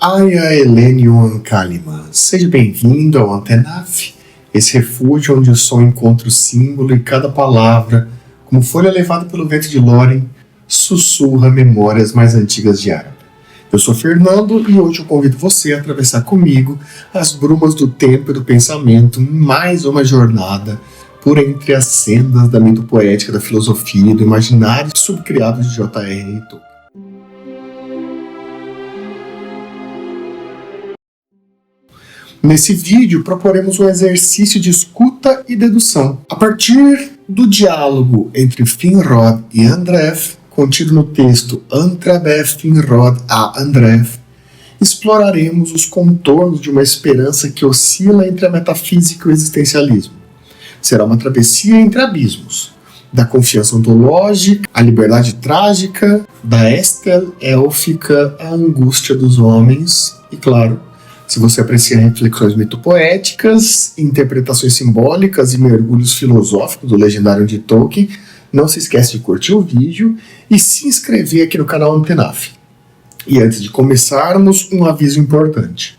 Aya Elenion Kaliman, seja bem-vindo ao Antenaf, esse refúgio onde o som encontra o símbolo e cada palavra, como folha levada pelo vento de Lórien, sussurra memórias mais antigas de Arda. Eu sou Fernando e hoje eu convido você a atravessar comigo as brumas do tempo e do pensamento em mais uma jornada por entre as sendas da mitopoética, da filosofia e do imaginário subcriado de J.R.R. Tolkien. Nesse vídeo, proporemos um exercício de escuta e dedução. A partir do diálogo entre Finrod e Andref, contido no texto Antrabef Finrod a Andref, exploraremos os contornos de uma esperança que oscila entre a metafísica e o existencialismo. Será uma travessia entre abismos, da confiança ontológica à liberdade trágica, da Estel élfica à angústia dos homens, e claro, se você aprecia reflexões mitopoéticas, interpretações simbólicas e mergulhos filosóficos do legendário de Tolkien, não se esquece de curtir o vídeo e se inscrever aqui no canal Antenaf. E antes de começarmos, um aviso importante.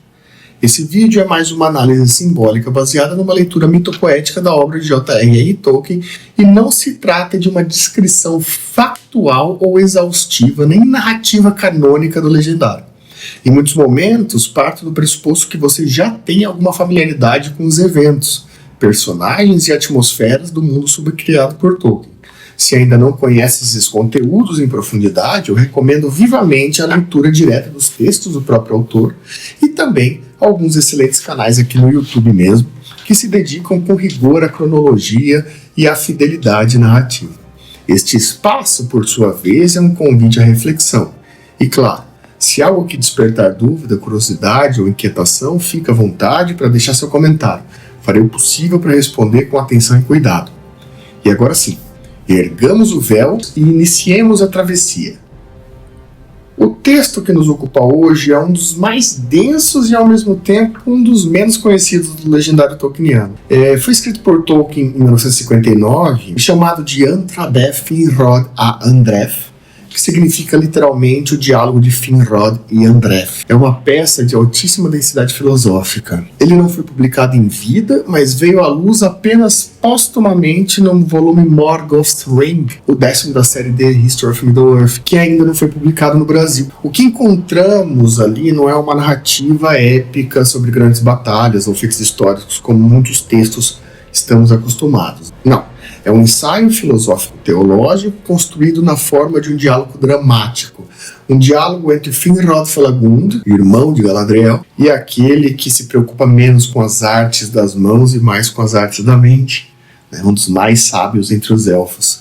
Esse vídeo é mais uma análise simbólica baseada numa leitura mitopoética da obra de J.R.R. Tolkien e não se trata de uma descrição factual ou exaustiva, nem narrativa canônica do legendário. Em muitos momentos, parte do pressuposto que você já tem alguma familiaridade com os eventos, personagens e atmosferas do mundo subcriado por Tolkien. Se ainda não conhece esses conteúdos em profundidade, eu recomendo vivamente a leitura direta dos textos do próprio autor e também alguns excelentes canais aqui no YouTube mesmo, que se dedicam com rigor à cronologia e à fidelidade narrativa. Este espaço, por sua vez, é um convite à reflexão. E claro, se há algo que despertar dúvida, curiosidade ou inquietação, fique à vontade para deixar seu comentário. Farei o possível para responder com atenção e cuidado. E agora sim, ergamos o véu e iniciemos a travessia. O texto que nos ocupa hoje é um dos mais densos e, ao mesmo tempo, um dos menos conhecidos do legendário tolkieniano. Foi escrito por Tolkien em 1959, chamado de Antrabef Finrod a Andref, que significa literalmente o diálogo de Finrod e Andref. É uma peça de altíssima densidade filosófica. Ele não foi publicado em vida, mas veio à luz apenas póstumamente no volume Morgoth's Ring, o 10º da série The History of Middle-earth, que ainda não foi publicado no Brasil. O que encontramos ali não é uma narrativa épica sobre grandes batalhas ou feitos históricos, como muitos textos estamos acostumados. Não. É um ensaio filosófico-teológico construído na forma de um diálogo dramático. Um diálogo entre Finrod Felagund, irmão de Galadriel, e aquele que se preocupa menos com as artes das mãos e mais com as artes da mente, um dos mais sábios entre os elfos.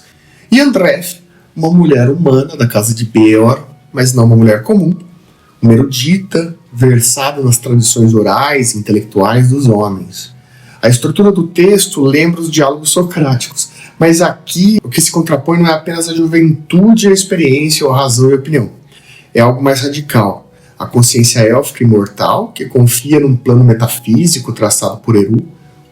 E Andref, uma mulher humana da casa de Beor, mas não uma mulher comum, uma erudita, versada nas tradições orais e intelectuais dos homens. A estrutura do texto lembra os diálogos socráticos, mas aqui o que se contrapõe não é apenas a juventude, a experiência ou a razão e a opinião. É algo mais radical. A consciência élfica imortal, que confia num plano metafísico traçado por Eru,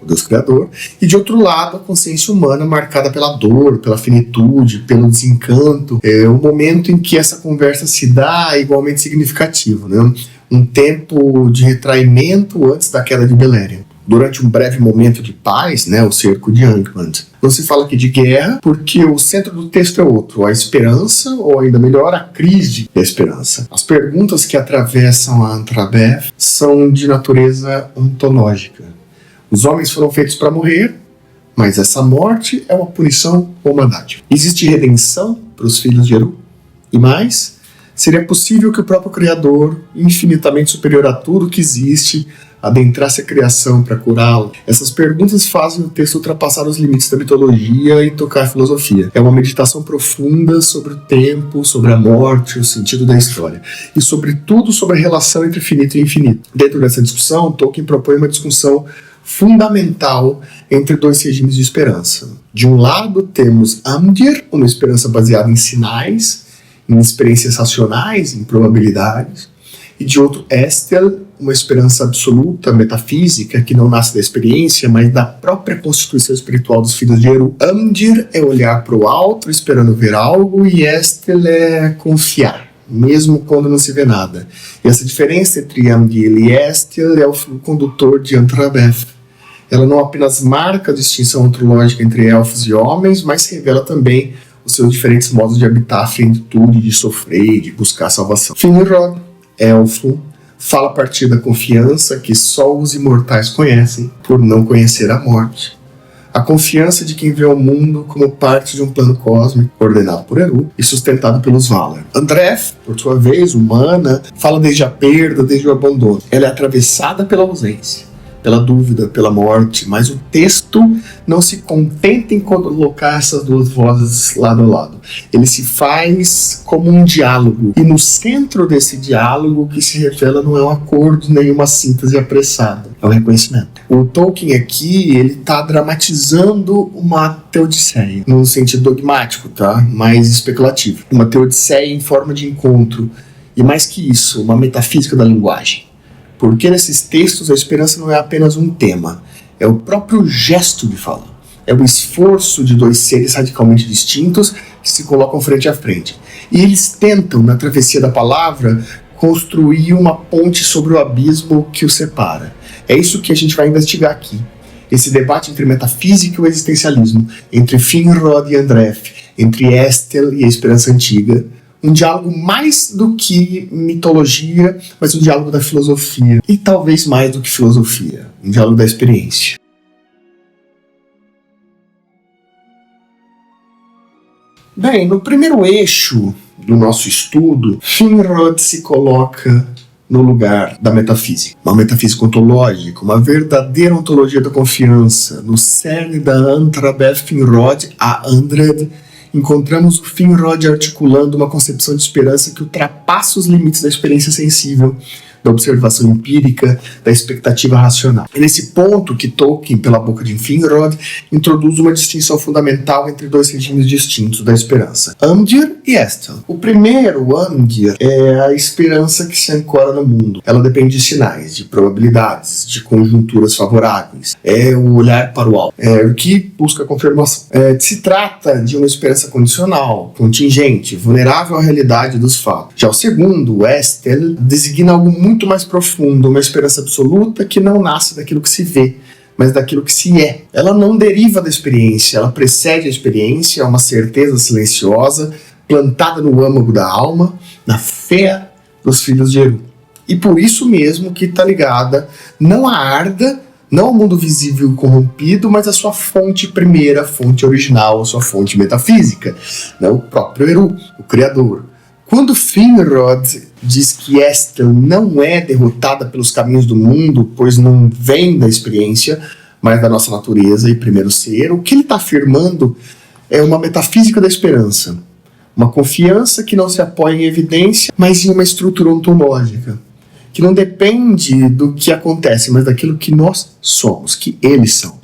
o Deus Criador, e de outro lado a consciência humana marcada pela dor, pela finitude, pelo desencanto. É um momento em que essa conversa se dá igualmente significativo, né? Um tempo de retraimento antes da queda de Beleriand. Durante um breve momento de paz, o cerco de Angmar. Não se fala aqui de guerra, porque o centro do texto é outro, a esperança, ou ainda melhor, a crise da esperança. As perguntas que atravessam a Antrabef são de natureza ontológica. Os homens foram feitos para morrer, mas essa morte é uma punição ou uma dádiva. Existe redenção para os filhos de Eru? E mais, seria possível que o próprio Criador, infinitamente superior a tudo que existe, adentrasse a criação para curá-lo? Essas perguntas fazem o texto ultrapassar os limites da mitologia e tocar a filosofia. É uma meditação profunda sobre o tempo, sobre a morte, o sentido da história. E, sobretudo, sobre a relação entre finito e infinito. Dentro dessa discussão, Tolkien propõe uma discussão fundamental entre dois regimes de esperança. De um lado, temos Amdir, uma esperança baseada em sinais, em experiências racionais, em probabilidades. E de outro, Estel, uma esperança absoluta, metafísica, que não nasce da experiência, mas da própria constituição espiritual dos filhos de Eru. Amdir é olhar para o alto, esperando ver algo, e Estel é confiar, mesmo quando não se vê nada. E essa diferença entre Amdir e Estiel é o fio condutor de Antrabeth. Ela não apenas marca a distinção ontológica entre elfos e homens, mas revela também os seus diferentes modos de habitar a finitude, de sofrer e de buscar salvação. Finrod, elfo, fala a partir da confiança que só os imortais conhecem, por não conhecer a morte. A confiança de quem vê o mundo como parte de um plano cósmico coordenado por Eru e sustentado pelos Valar. Andref, por sua vez, humana, fala desde a perda, desde o abandono. Ela é atravessada pela ausência, pela dúvida, pela morte, mas o texto não se contenta em colocar essas duas vozes lado a lado. Ele se faz como um diálogo, e no centro desse diálogo o que se revela não é um acordo nem uma síntese apressada, é o reconhecimento. O Tolkien aqui, ele está dramatizando uma teodiceia, no sentido dogmático, tá? Mais especulativo. Uma teodiceia em forma de encontro, e mais que isso, uma metafísica da linguagem. Porque nesses textos a esperança não é apenas um tema, é o próprio gesto de falar. É o esforço de dois seres radicalmente distintos que se colocam frente a frente. E eles tentam, na travessia da palavra, construir uma ponte sobre o abismo que os separa. É isso que a gente vai investigar aqui. Esse debate entre metafísica e o existencialismo, entre Finrod e Andref, entre Estiel e a esperança antiga. Um diálogo mais do que mitologia, mas um diálogo da filosofia. E talvez mais do que filosofia, um diálogo da experiência. Bem, no primeiro eixo do nosso estudo, Finrod se coloca no lugar da metafísica. Uma metafísica ontológica, uma verdadeira ontologia da confiança. No cerne da Antrabeth Finrod, a Andred, encontramos o Finrod articulando uma concepção de esperança que ultrapassa os limites da experiência sensível, da observação empírica, da expectativa racional. É nesse ponto que Tolkien, pela boca de Finrod, introduz uma distinção fundamental entre dois regimes distintos da esperança, Amdir e Estiel. O primeiro, Amdir, é a esperança que se ancora no mundo. Ela depende de sinais, de probabilidades, de conjunturas favoráveis. É o olhar para o alto, o que busca confirmação. Se trata de uma esperança condicional, contingente, vulnerável à realidade dos fatos. Já o segundo, Estiel, designa algo muito mais profundo, uma esperança absoluta que não nasce daquilo que se vê, mas daquilo que se é. Ela não deriva da experiência, ela precede a experiência, é uma certeza silenciosa, plantada no âmago da alma, na fé dos filhos de Eru. E por isso mesmo que está ligada não à Arda, não ao mundo visível e corrompido, mas à sua fonte primeira, a fonte original, a sua fonte metafísica, né? O próprio Eru, o Criador. Quando Finrod diz que Estiel não é derrotada pelos caminhos do mundo, pois não vem da experiência, mas da nossa natureza e primeiro ser, o que ele está afirmando é uma metafísica da esperança. Uma confiança que não se apoia em evidência, mas em uma estrutura ontológica, que não depende do que acontece, mas daquilo que nós somos, que eles são.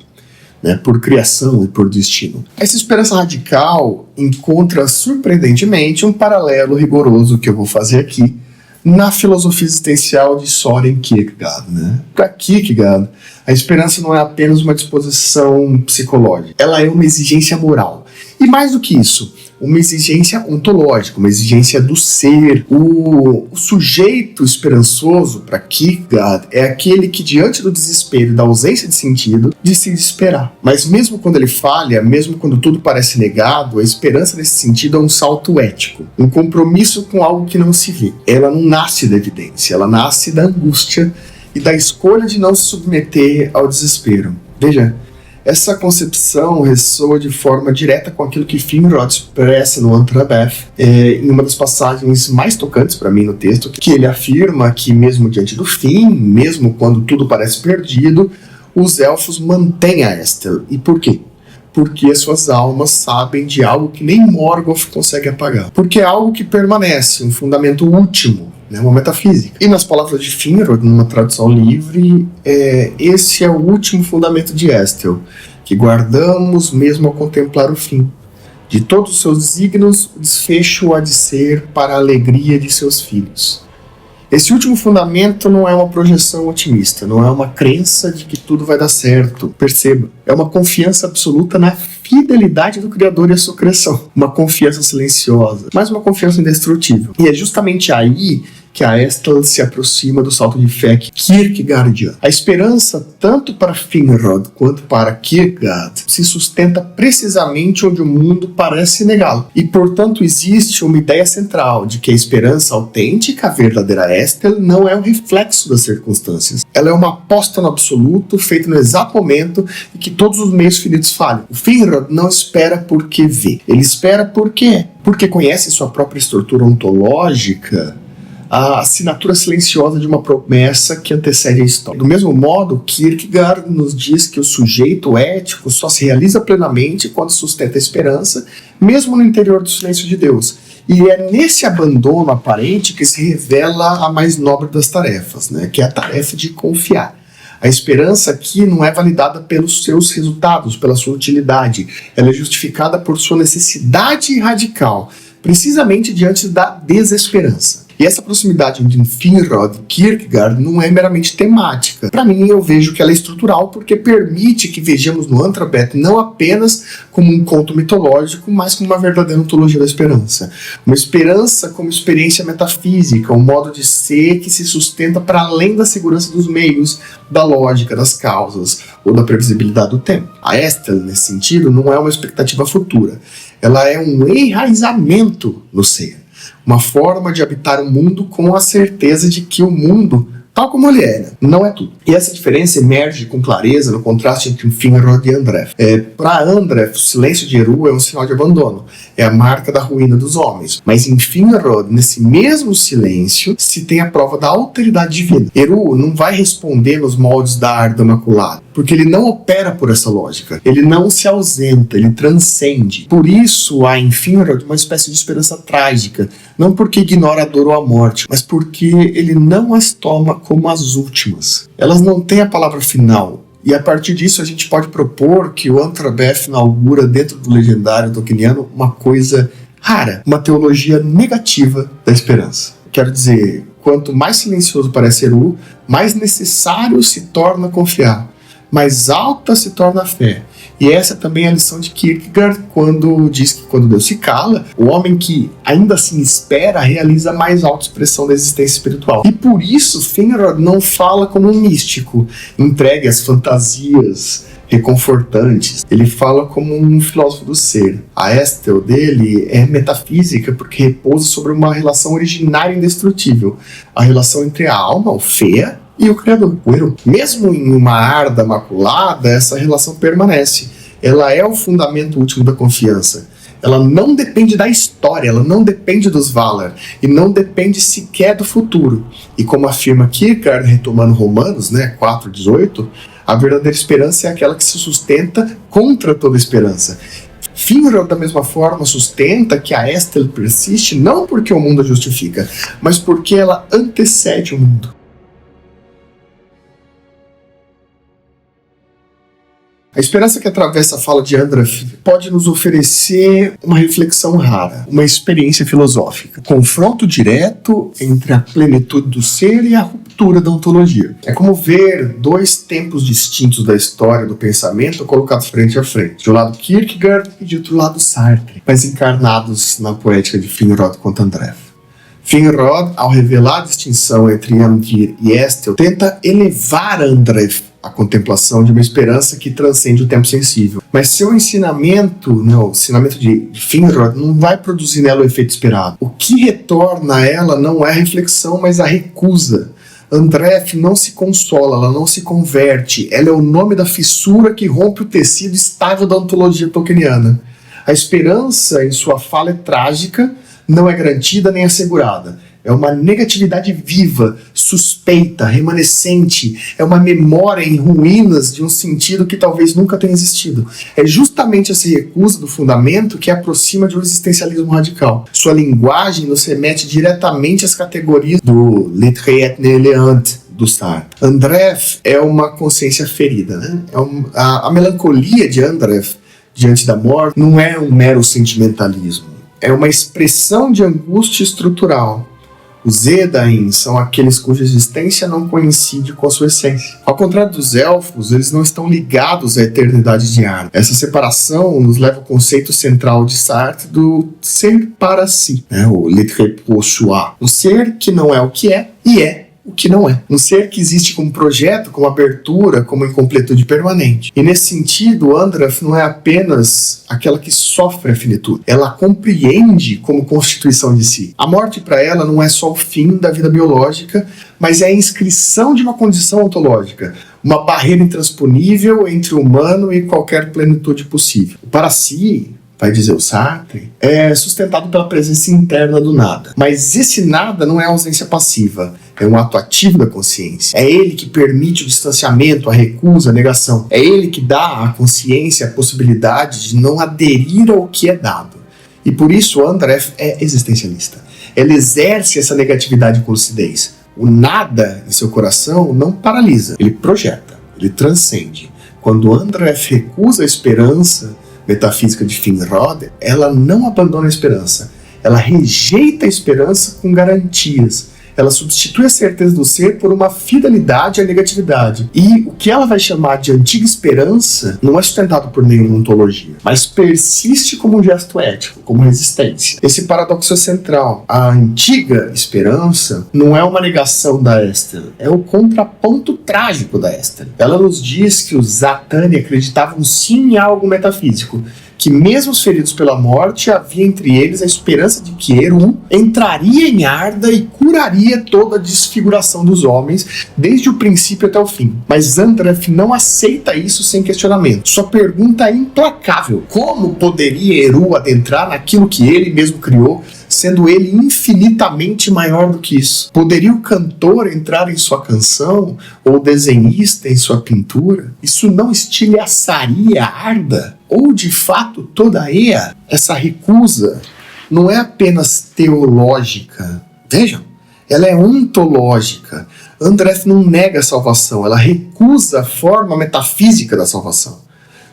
Né, por criação e por destino. Essa esperança radical encontra surpreendentemente um paralelo rigoroso que eu vou fazer aqui na filosofia existencial de Søren Kierkegaard. Né? Para Kierkegaard, a esperança não é apenas uma disposição psicológica, ela é uma exigência moral. E mais do que isso, uma exigência ontológica, uma exigência do ser. O sujeito esperançoso, para Kierkegaard, é aquele que, diante do desespero e da ausência de sentido, decide esperar. Mas mesmo quando ele falha, mesmo quando tudo parece negado, a esperança nesse sentido é um salto ético, um compromisso com algo que não se vê. Ela não nasce da evidência, ela nasce da angústia e da escolha de não se submeter ao desespero. Veja, essa concepção ressoa de forma direta com aquilo que Finrod expressa no Antrabeth, em uma das passagens mais tocantes para mim no texto, que ele afirma que mesmo diante do fim, mesmo quando tudo parece perdido, os elfos mantêm a Estiel. E por quê? Porque as suas almas sabem de algo que nem Morgoth consegue apagar. Porque é algo que permanece, um fundamento último, né, uma metafísica. E nas palavras de Finrod, numa tradução livre, esse é o último fundamento de Estiel, que guardamos mesmo ao contemplar o fim. De todos os seus desígnios, o desfecho há de ser para a alegria de seus filhos. Esse último fundamento não é uma projeção otimista, não é uma crença de que tudo vai dar certo. Perceba, é uma confiança absoluta na fidelidade do Criador e a sua criação. Uma confiança silenciosa, mas uma confiança indestrutível. E é justamente aí que a Estelle se aproxima do salto de fé kierkegaardiano. A esperança, tanto para Finrod quanto para Kierkegaard, se sustenta precisamente onde o mundo parece negá-lo. E, portanto, existe uma ideia central de que a esperança autêntica, a verdadeira Estelle, não é um reflexo das circunstâncias. Ela é uma aposta no absoluto, feita no exato momento em que todos os meios finitos falham. O Finrod não espera porque vê. Ele espera porque conhece sua própria estrutura ontológica, a assinatura silenciosa de uma promessa que antecede a história. Do mesmo modo, Kierkegaard nos diz que o sujeito ético só se realiza plenamente quando sustenta a esperança, mesmo no interior do silêncio de Deus. E é nesse abandono aparente que se revela a mais nobre das tarefas, né? Que é a tarefa de confiar. A esperança aqui não é validada pelos seus resultados, pela sua utilidade. Ela é justificada por sua necessidade radical, precisamente diante da desesperança. E essa proximidade entre Finrod e Kierkegaard não é meramente temática. Para mim, eu vejo que ela é estrutural porque permite que vejamos no Antrabet não apenas como um conto mitológico, mas como uma verdadeira ontologia da esperança. Uma esperança como experiência metafísica, um modo de ser que se sustenta para além da segurança dos meios, da lógica, das causas ou da previsibilidade do tempo. A Estelle, nesse sentido, não é uma expectativa futura. Ela é um enraizamento no ser. Uma forma de habitar o mundo com a certeza de que o mundo, tal como ele é, não é tudo. E essa diferença emerge com clareza no contraste entre Finrod e Andref. Para Andref, o silêncio de Eru é um sinal de abandono, é a marca da ruína dos homens. Mas em Finrod, nesse mesmo silêncio, se tem a prova da alteridade divina. Eru não vai responder nos moldes da Arda Imaculada, porque ele não opera por essa lógica. Ele não se ausenta, ele transcende. Por isso há em Finrod uma espécie de esperança trágica, não porque ignora a dor ou a morte, mas porque ele não as toma como as últimas. Elas não têm a palavra final. E a partir disso a gente pode propor que o Antrabeth inaugura dentro do legendário tolkieniano uma coisa rara, uma teologia negativa da esperança. Quero dizer, quanto mais silencioso parece Eru, mais necessário se torna confiar, mais alta se torna a fé. E essa também é a lição de Kierkegaard quando diz que quando Deus se cala, o homem que ainda assim espera realiza a mais alta expressão da existência espiritual. E por isso Finrod não fala como um místico, entregue às fantasias reconfortantes. Ele fala como um filósofo do ser. A Estelle dele é metafísica porque repousa sobre uma relação originária e indestrutível. A relação entre a alma, o Fea, e o Criador, o Eru. Mesmo em uma Arda Imaculada, essa relação permanece. Ela é o fundamento último da confiança. Ela não depende da história, ela não depende dos Valar, e não depende sequer do futuro. E como afirma Kierkegaard, retomando Romanos, 4:18, a verdadeira esperança é aquela que se sustenta contra toda esperança. Finrod, da mesma forma, sustenta que a Estelle persiste não porque o mundo a justifica, mas porque ela antecede o mundo. A esperança que atravessa a fala de Andref pode nos oferecer uma reflexão rara, uma experiência filosófica. Confronto direto entre a plenitude do ser e a ruptura da ontologia. É como ver dois tempos distintos da história do pensamento colocados frente a frente. De um lado Kierkegaard e de outro lado Sartre, mas encarnados na poética de Finrod contra Andref. Finrod, ao revelar a distinção entre Amdir e Estelle, tenta elevar Andref à contemplação de uma esperança que transcende o tempo sensível. Mas seu ensinamento, o ensinamento de Finrod, não vai produzir nela o efeito esperado. O que retorna a ela não é a reflexão, mas a recusa. Andref não se consola, ela não se converte. Ela é o nome da fissura que rompe o tecido estável da ontologia tolkieniana. A esperança, em sua fala, é trágica, não é garantida nem assegurada. É uma negatividade viva, suspeita, remanescente. É uma memória em ruínas de um sentido que talvez nunca tenha existido. É justamente essa recusa do fundamento que a aproxima de um existencialismo radical. Sua linguagem nos remete diretamente às categorias do L'être et néant do Sartre. Andref é uma consciência ferida. A melancolia de Andref diante da morte não é um mero sentimentalismo. É uma expressão de angústia estrutural, Os Edain são aqueles cuja existência não coincide com a sua essência. Ao contrário dos elfos, eles não estão ligados à eternidade de Arda. Essa separação nos leva ao conceito central de Sartre do ser para si, o l'être pour soi. Um ser que não é o que é e é o que não é. Um ser que existe como projeto, como abertura, como incompletude permanente. E nesse sentido, Andrath não é apenas aquela que sofre a finitude. Ela compreende como constituição de si. A morte para ela não é só o fim da vida biológica, mas é a inscrição de uma condição ontológica, uma barreira intransponível entre o humano e qualquer plenitude possível. Para si, vai dizer o Sartre, é sustentado pela presença interna do nada. Mas esse nada não é ausência passiva, é um ato ativo da consciência. É ele que permite o distanciamento, a recusa, a negação. É ele que dá à consciência a possibilidade de não aderir ao que é dado. E por isso Andrath é existencialista. Ela exerce essa negatividade com lucidez. O nada em seu coração não paralisa, ele projeta, ele transcende. Quando Andrath recusa a esperança metafísica de Finrod, ela não abandona a esperança. Ela rejeita a esperança com garantias. Ela substitui a certeza do ser por uma fidelidade à negatividade. E o que ela vai chamar de antiga esperança não é sustentado por nenhuma ontologia, mas persiste como um gesto ético, como resistência. Esse paradoxo é central. A antiga esperança não é uma negação da Esther, é o contraponto trágico da Esther. Ela nos diz que os Zatani acreditavam sim em algo metafísico, que mesmo os feridos pela morte, havia entre eles a esperança de que Eru entraria em Arda e curaria toda a desfiguração dos homens, desde o princípio até o fim. Mas Andrath não aceita isso sem questionamento. Sua pergunta é implacável. Como poderia Eru adentrar naquilo que ele mesmo criou, sendo ele infinitamente maior do que isso? Poderia o cantor entrar em sua canção, ou o desenhista em sua pintura? Isso não estilhaçaria Arda? Ou, de fato, toda Ea? Essa recusa não é apenas teológica. Vejam, ela é ontológica. Andrath não nega a salvação, ela recusa a forma metafísica da salvação.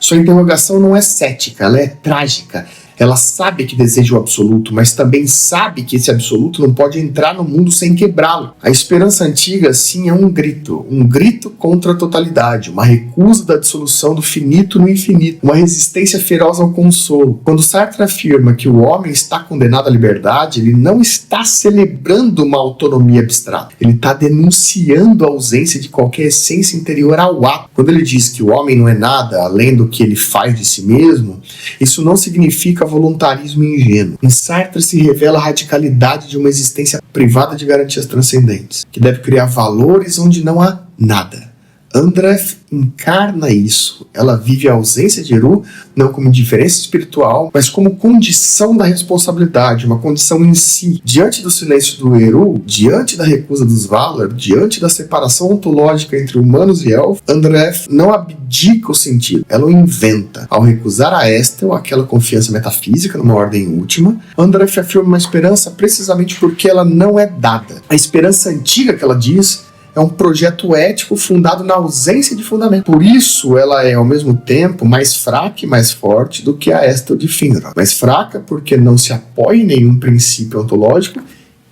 Sua interrogação não é cética, ela é trágica. Ela sabe que deseja o absoluto, mas também sabe que esse absoluto não pode entrar no mundo sem quebrá-lo. A esperança antiga, sim, é um grito contra a totalidade, uma recusa da dissolução do finito no infinito, uma resistência feroz ao consolo. Quando Sartre afirma que o homem está condenado à liberdade, ele não está celebrando uma autonomia abstrata, ele está denunciando a ausência de qualquer essência interior ao ato. Quando ele diz que o homem não é nada além do que ele faz de si mesmo, isso não significa voluntarismo ingênuo. Em Sartre se revela a radicalidade de uma existência privada de garantias transcendentes, que deve criar valores onde não há nada. Andrath encarna isso. Ela vive a ausência de Eru não como indiferença espiritual, mas como condição da responsabilidade, uma condição em si. Diante do silêncio do Eru, diante da recusa dos Valar, diante da separação ontológica entre humanos e elfos, Andrath não abdica o sentido, ela o inventa. Ao recusar a Estel, aquela confiança metafísica numa ordem última, Andrath afirma uma esperança precisamente porque ela não é dada. A esperança antiga que ela diz é um projeto ético fundado na ausência de fundamento. Por isso, ela é, ao mesmo tempo, mais fraca e mais forte do que a Estel de Finrod. Mais fraca porque não se apoia em nenhum princípio ontológico,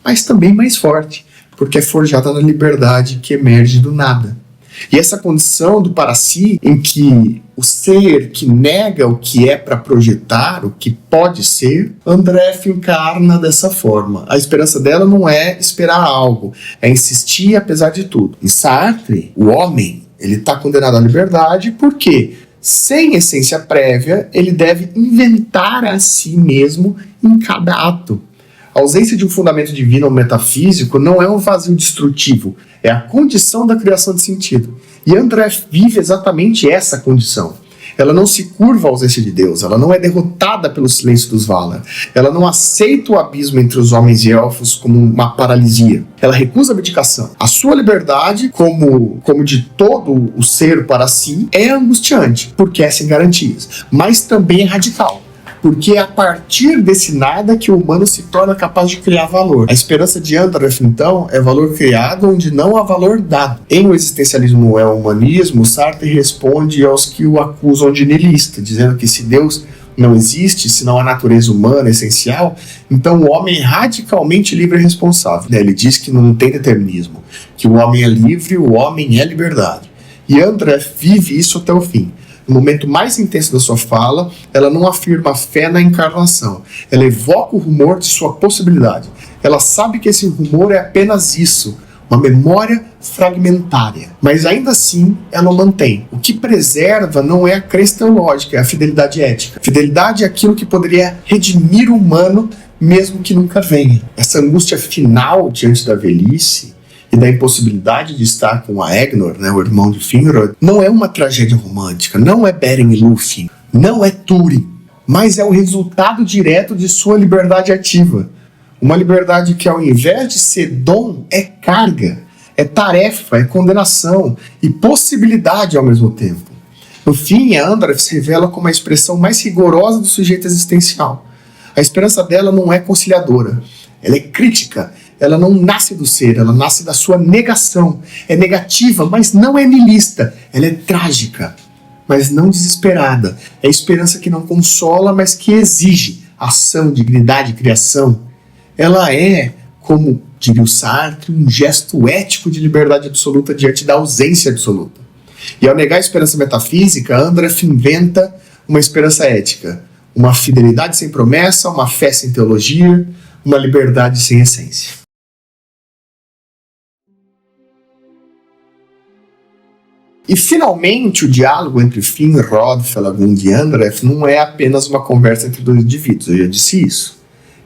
mas também mais forte, porque é forjada na liberdade que emerge do nada. E essa condição do para si, em que o ser que nega o que é para projetar, o que pode ser, Andrath encarna dessa forma. A esperança dela não é esperar algo, é insistir apesar de tudo. Em Sartre, o homem, ele está condenado à liberdade porque, sem essência prévia, ele deve inventar a si mesmo em cada ato. A ausência de um fundamento divino ou metafísico não é um vazio destrutivo, é a condição da criação de sentido. E Andrath vive exatamente essa condição. Ela não se curva à ausência de Deus, ela não é derrotada pelo silêncio dos Valar, ela não aceita o abismo entre os homens e elfos como uma paralisia. Ela recusa a abdicação. A sua liberdade, como de todo o ser para si, é angustiante, porque é sem garantias, mas também é radical. Porque é a partir desse nada que o humano se torna capaz de criar valor. A esperança de Andrath, então, é valor criado onde não há valor dado. Em O Existencialismo é o Humanismo, Sartre responde aos que o acusam de niilista, dizendo que se Deus não existe, senão a natureza humana essencial, então o homem é radicalmente livre e responsável. Ele diz que não tem determinismo, que o homem é livre, o homem é liberdade. E Andreff vive isso até o fim. No momento mais intenso da sua fala, ela não afirma a fé na encarnação. Ela evoca o rumor de sua possibilidade. Ela sabe que esse rumor é apenas isso, uma memória fragmentária. Mas ainda assim, ela o mantém. O que preserva não é a crença teológica, é a fidelidade ética. Fidelidade é aquilo que poderia redimir o humano, mesmo que nunca venha. Essa angústia final diante da velhice e da impossibilidade de estar com a Egnor, o irmão de Finrod, não é uma tragédia romântica, não é Beren e Lúthien, não é Túrin, mas é o resultado direto de sua liberdade ativa. Uma liberdade que, ao invés de ser dom, é carga, é tarefa, é condenação e possibilidade ao mesmo tempo. No fim, a Andreff se revela como a expressão mais rigorosa do sujeito existencial. A esperança dela não é conciliadora, ela é crítica, ela não nasce do ser, ela nasce da sua negação. É negativa, mas não é niilista, ela é trágica, mas não desesperada. É esperança que não consola, mas que exige ação, dignidade, criação. Ela é, como diria o Sartre, um gesto ético de liberdade absoluta diante da ausência absoluta. E ao negar a esperança metafísica, Andreff inventa uma esperança ética, uma fidelidade sem promessa, uma fé sem teologia, uma liberdade sem essência. E finalmente o diálogo entre Finrod, Felagund e Andreff não é apenas uma conversa entre dois indivíduos, eu já disse isso.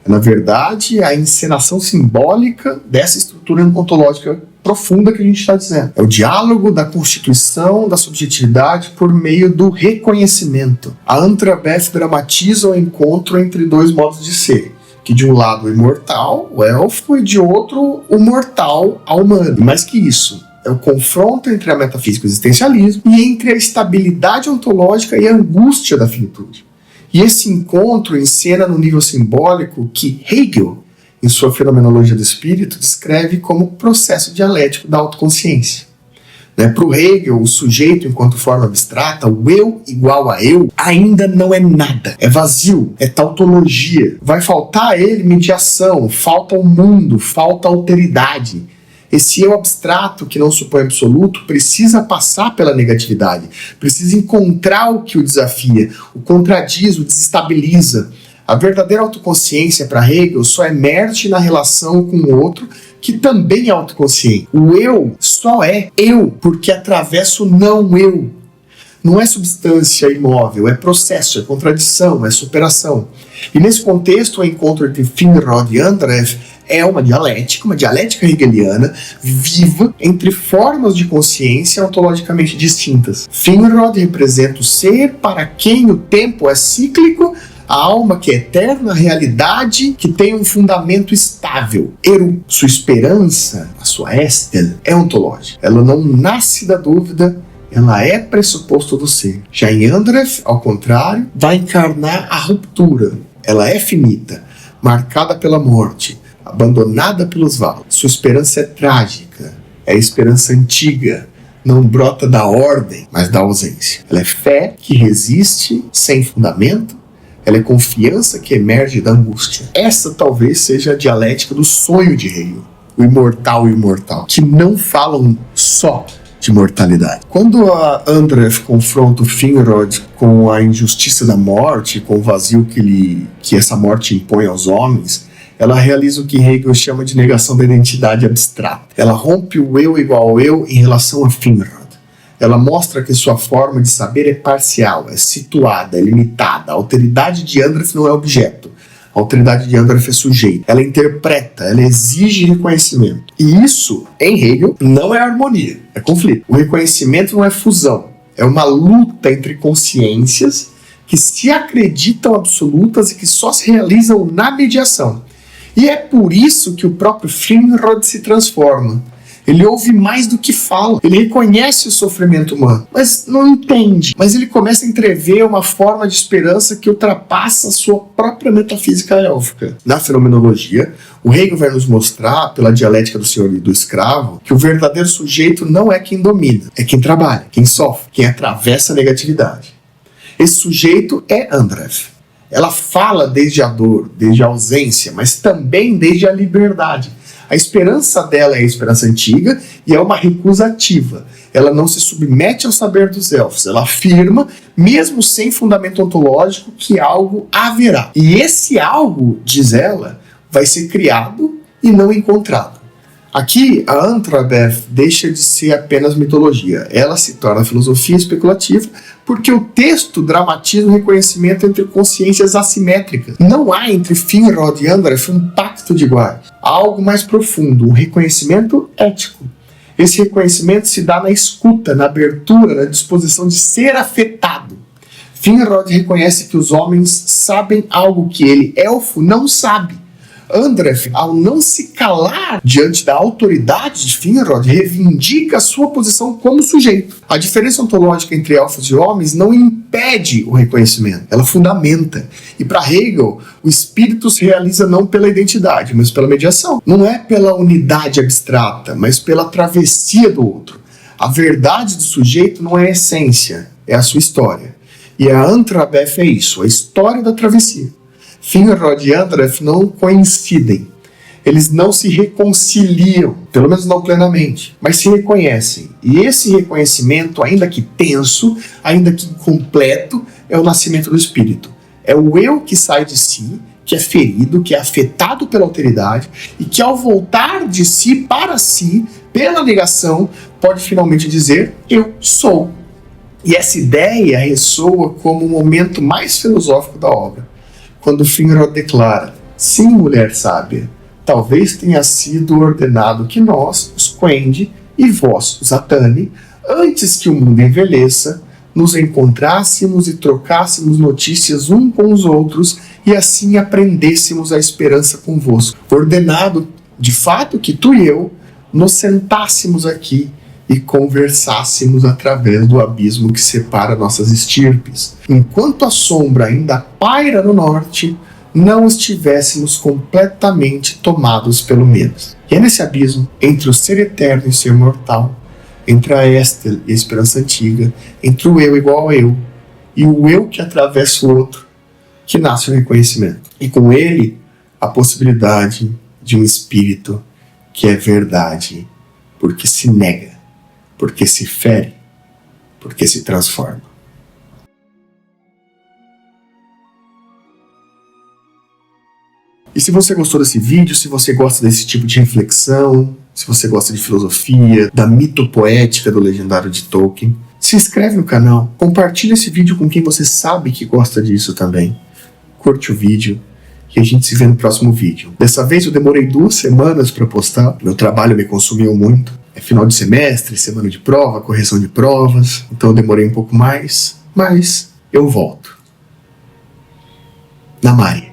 Na verdade, a encenação simbólica dessa estrutura ontológica profunda que a gente está dizendo. É o diálogo da constituição da subjetividade por meio do reconhecimento. A Antrabeth dramatiza o encontro entre dois modos de ser, que de um lado o imortal, o elfo, e de outro o mortal, a humana. Mais que isso, é o confronto entre a metafísica e o existencialismo e entre a estabilidade ontológica e a angústia da finitude. E esse encontro encena no nível simbólico que Hegel, em sua Fenomenologia do Espírito, descreve como processo dialético da autoconsciência. Para o Hegel, o sujeito enquanto forma abstrata, o eu igual a eu, ainda não é nada, é vazio, é tautologia. Vai faltar a ele mediação, falta o mundo, falta alteridade. Esse eu abstrato, que não supõe absoluto, precisa passar pela negatividade, precisa encontrar o que o desafia, o contradiz, o desestabiliza. A verdadeira autoconsciência para Hegel só emerge na relação com o outro, que também é autoconsciente. O eu só é eu porque atravessa o não eu. Não é substância imóvel, é processo, é contradição, é superação. E nesse contexto, o encontro entre Finrod e Andreff é uma dialética hegeliana, viva, entre formas de consciência ontologicamente distintas. Finrod representa o ser para quem o tempo é cíclico, a alma que é eterna, a realidade que tem um fundamento estável. Eru, sua esperança, a sua estel, é ontológica. Ela não nasce da dúvida, ela é pressuposto do ser. Já em Andreff, ao contrário, vai encarnar a ruptura. Ela é finita, marcada pela morte, abandonada pelos vales. Sua esperança é trágica, é a esperança antiga, não brota da ordem, mas da ausência. Ela é fé que resiste sem fundamento, ela é confiança que emerge da angústia. Essa talvez seja a dialética do sonho de Hegel, o imortal e o imortal, que não falam só de mortalidade. Quando a Andreff confronta o Finrod com a injustiça da morte, com o vazio que essa morte impõe aos homens, ela realiza o que Hegel chama de negação da identidade abstrata. Ela rompe o eu igual ao eu em relação a Finrod. Ela mostra que sua forma de saber é parcial, é situada, é limitada. A alteridade de Andreff não é objeto. A alteridade de Andreff é sujeito. Ela interpreta, ela exige reconhecimento. E isso, em Hegel, não é harmonia, é conflito. O reconhecimento não é fusão. É uma luta entre consciências que se acreditam absolutas e que só se realizam na mediação. E é por isso que o próprio Finrod se transforma. Ele ouve mais do que fala. Ele reconhece o sofrimento humano, mas não entende. Mas ele começa a entrever uma forma de esperança que ultrapassa a sua própria metafísica élfica. Na fenomenologia, o Hegel vai nos mostrar, pela dialética do senhor e do escravo, que o verdadeiro sujeito não é quem domina, é quem trabalha, quem sofre, quem atravessa a negatividade. Esse sujeito é Andreff. Ela fala desde a dor, desde a ausência, mas também desde a liberdade. A esperança dela é a esperança antiga e é uma recusa ativa. Ela não se submete ao saber dos elfos. Ela afirma, mesmo sem fundamento ontológico, que algo haverá. E esse algo, diz ela, vai ser criado e não encontrado. Aqui, a Antrobeth deixa de ser apenas mitologia. Ela se torna filosofia especulativa porque o texto dramatiza o reconhecimento entre consciências assimétricas. Não há entre Finrod e Andref um pacto de iguais. Há algo mais profundo, um reconhecimento ético. Esse reconhecimento se dá na escuta, na abertura, na disposição de ser afetado. Finrod reconhece que os homens sabem algo que ele, elfo, não sabe. Andref, ao não se calar diante da autoridade de Finrod, reivindica a sua posição como sujeito. A diferença ontológica entre elfos e homens não impede o reconhecimento, ela fundamenta. E para Hegel, o espírito se realiza não pela identidade, mas pela mediação. Não é pela unidade abstrata, mas pela travessia do outro. A verdade do sujeito não é a essência, é a sua história. E a Antrobeth é isso, a história da travessia. Finrod e Andref não coincidem. Eles não se reconciliam, pelo menos não plenamente, mas se reconhecem. E esse reconhecimento, ainda que tenso, ainda que incompleto, é o nascimento do espírito. É o eu que sai de si, que é ferido, que é afetado pela alteridade e que, ao voltar de si para si, pela negação, pode finalmente dizer: eu sou. E essa ideia ressoa como o momento mais filosófico da obra. Quando Finrod declara: sim, mulher sábia, talvez tenha sido ordenado que nós, os Quendi, e vós, os Atani, antes que o mundo envelheça, nos encontrássemos e trocássemos notícias um com os outros e assim aprendêssemos a esperança convosco. Ordenado, de fato, que tu e eu nos sentássemos aqui e conversássemos através do abismo que separa nossas estirpes. Enquanto a sombra ainda paira no norte, não estivéssemos completamente tomados pelo medo. E é nesse abismo, entre o ser eterno e o ser mortal, entre a Estel e a esperança antiga, entre o eu igual a eu e o eu que atravessa o outro, que nasce o reconhecimento. E com ele, a possibilidade de um espírito que é verdade, porque se nega, porque se fere, porque se transforma. E se você gostou desse vídeo, se você gosta desse tipo de reflexão, se você gosta de filosofia, da mitopoética do Legendário de Tolkien, se inscreve no canal, compartilha esse vídeo com quem você sabe que gosta disso também. Curte o vídeo e a gente se vê no próximo vídeo. Dessa vez eu demorei 2 semanas para postar, meu trabalho me consumiu muito. É final de semestre, semana de prova, correção de provas, então eu demorei um pouco mais, mas eu volto. Namari.